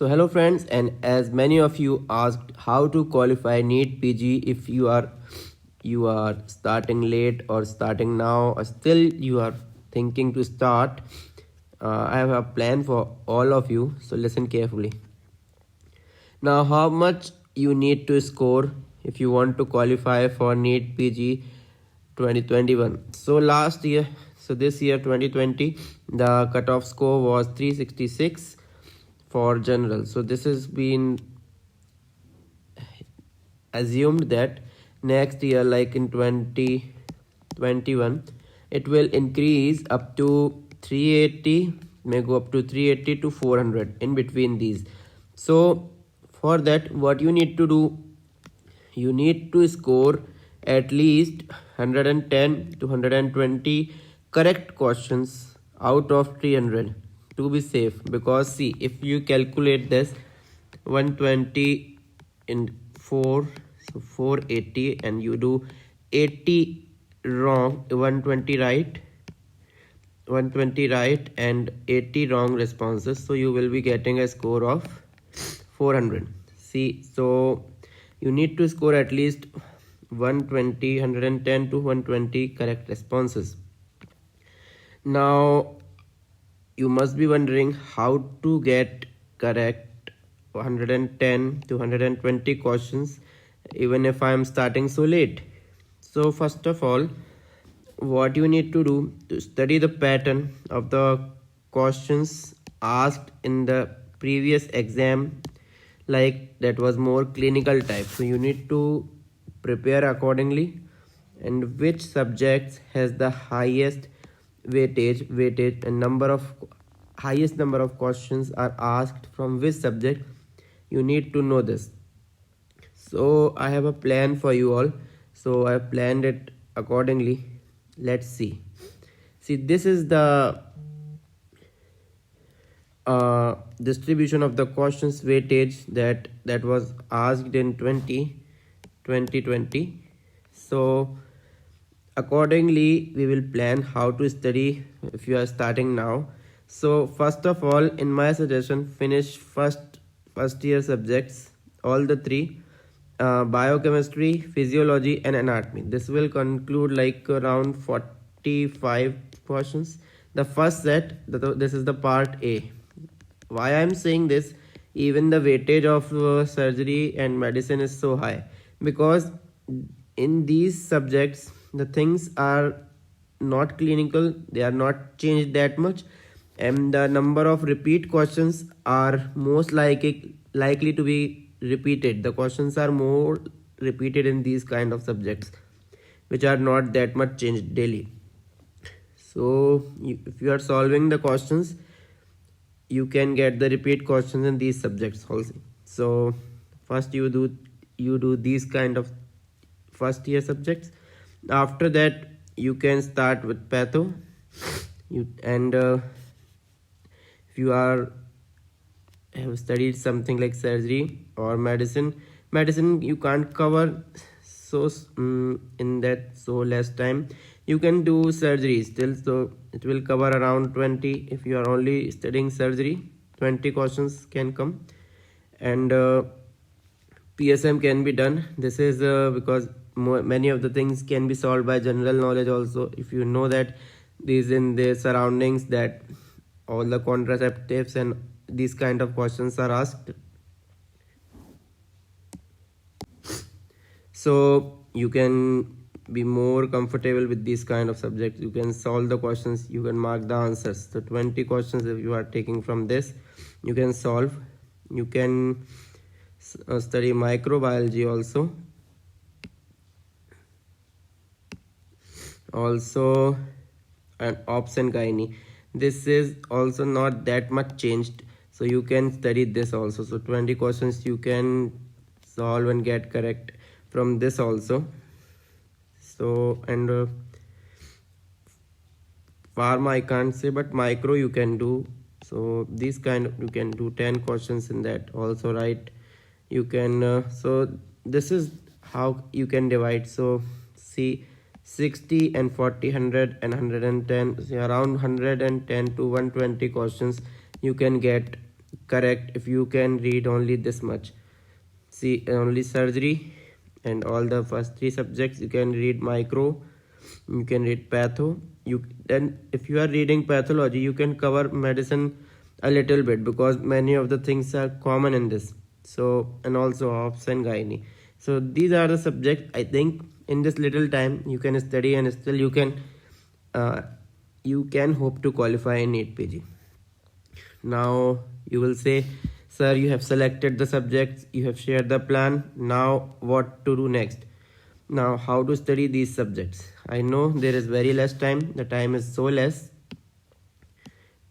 So hello friends, and as many of you asked how to qualify NEET PG if you are starting late or starting now or still you are thinking to start, I have a plan for all of you, so listen carefully. Now, how much you need to score if you want to qualify for NEET PG 2021? So this year 2020, the cutoff score was 366 for general. So this has been assumed that next year, like in 2021, it will increase up to 380, may go up to 380 to 400 in between these. So for that, what you need to do, you need to score at least 110 to 120 correct questions out of 300 to be safe. Because see, if you calculate this 120 in 4, so 480, and you do 80 wrong, 120 right, 120 right and 80 wrong responses, so you will be getting a score of 400. See, so you need to score at least 120, 110 to 120 correct responses. Now you must be wondering how to get correct 110 to 120 questions even if I am starting so late. So first of all, what you need to do to study the pattern of the questions asked in the previous exam, like that was more clinical type, so you need to prepare accordingly. And which subjects has the highest weightage and highest number of questions are asked from which subject, you need to know this. So I have a plan for you all, so I have planned it accordingly. Let's see. This is the distribution of the questions weightage that was asked in 2020. So accordingly we will plan how to study if you are starting now. So first of all, in my suggestion, finish first year subjects, all the three, biochemistry, physiology and anatomy. This will conclude like around 45 questions. The first set, this is the part A. Why I am saying this, even the weightage of surgery and medicine is so high, because in these subjects the things are not clinical, they are not changed that much, and the number of repeat questions are most likely to be repeated. The questions are more repeated in these kind of subjects which are not that much changed daily. So if you are solving the questions, you can get the repeat questions in these subjects also. So first you do these kind of first year subjects. After that you can start with patho. If you have studied something like surgery or medicine you can't cover in that so less time. You can do surgery still, so it will cover around 20. If you are only studying surgery, 20 questions can come, and PSM can be done. This is because many of the things can be solved by general knowledge also. If you know that these in the surroundings, that all the contraceptives and these kind of questions are asked, so you can be more comfortable with these kind of subjects. You can solve the questions, you can mark the answers. So 20 questions if you are taking from this, you can solve. You can study microbiology also and ops and gynae. This is also not that much changed, so you can study this also. So 20 questions you can solve and get correct from this also. So and pharma I can't say, but micro you can do. So these kind of, you can do 10 questions in that also, right? You can so this is how you can divide. So see, 60 and 40, 100 and 110, so around 110 to 120 questions you can get correct if you can read only this much. See, only surgery and all the first 3 subjects you can read. Micro, you can read patho. Then if you are reading pathology, you can cover medicine a little bit because many of the things are common in this. So, and also ops and gynae. So these are the subjects. I think in this little time you can study and still you can hope to qualify in NEET PG. Now you will say, sir, you have selected the subjects, you have shared the plan. Now what to do next? Now how to study these subjects? I know there is very less time. The time is so less.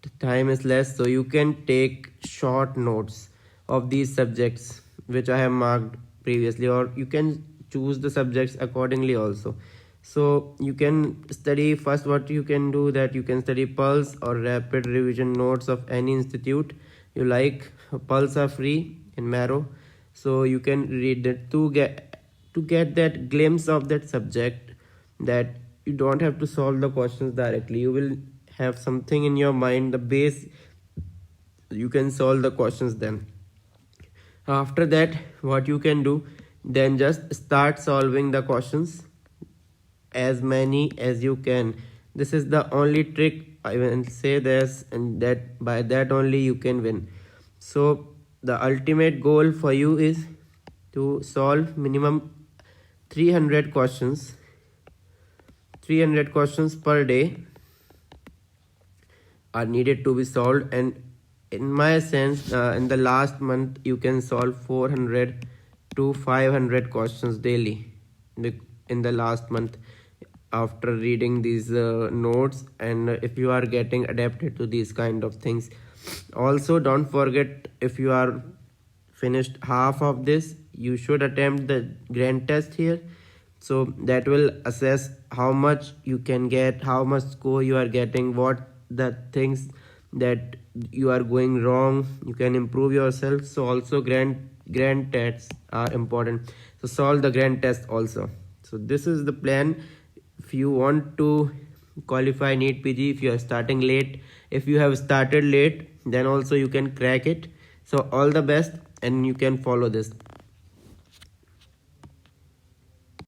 The time is less, so you can take short notes of these subjects which I have marked previously, or you can choose the subjects accordingly also. So you can study first. What you can do, that you can study pulse or rapid revision notes of any institute you like. Pulse are free in Marrow, so you can read that to get that glimpse of that subject, that you don't have to solve the questions directly. You will have something in your mind, the base, you can solve the questions. Then after that, what you can do, then just start solving the questions, as many as you can. This is the only trick I will say this, and that by that only you can win. So the ultimate goal for you is to solve minimum 300 questions. 300 questions per day are needed to be solved, and in my sense, in the last month you can solve 400 to 500 questions daily in the last month, after reading these notes, and if you are getting adapted to these kind of things. Also, don't forget, if you are finished half of this, you should attempt the grand test here, so that will assess how much you can get, how much score you are getting, what the things that you are going wrong, you can improve yourself. So also grand tests are important, so solve the grand test also. So this is the plan. If you want to qualify NEET PG, if you are starting late, if you have started late, then also you can crack it. So all the best, and you can follow this.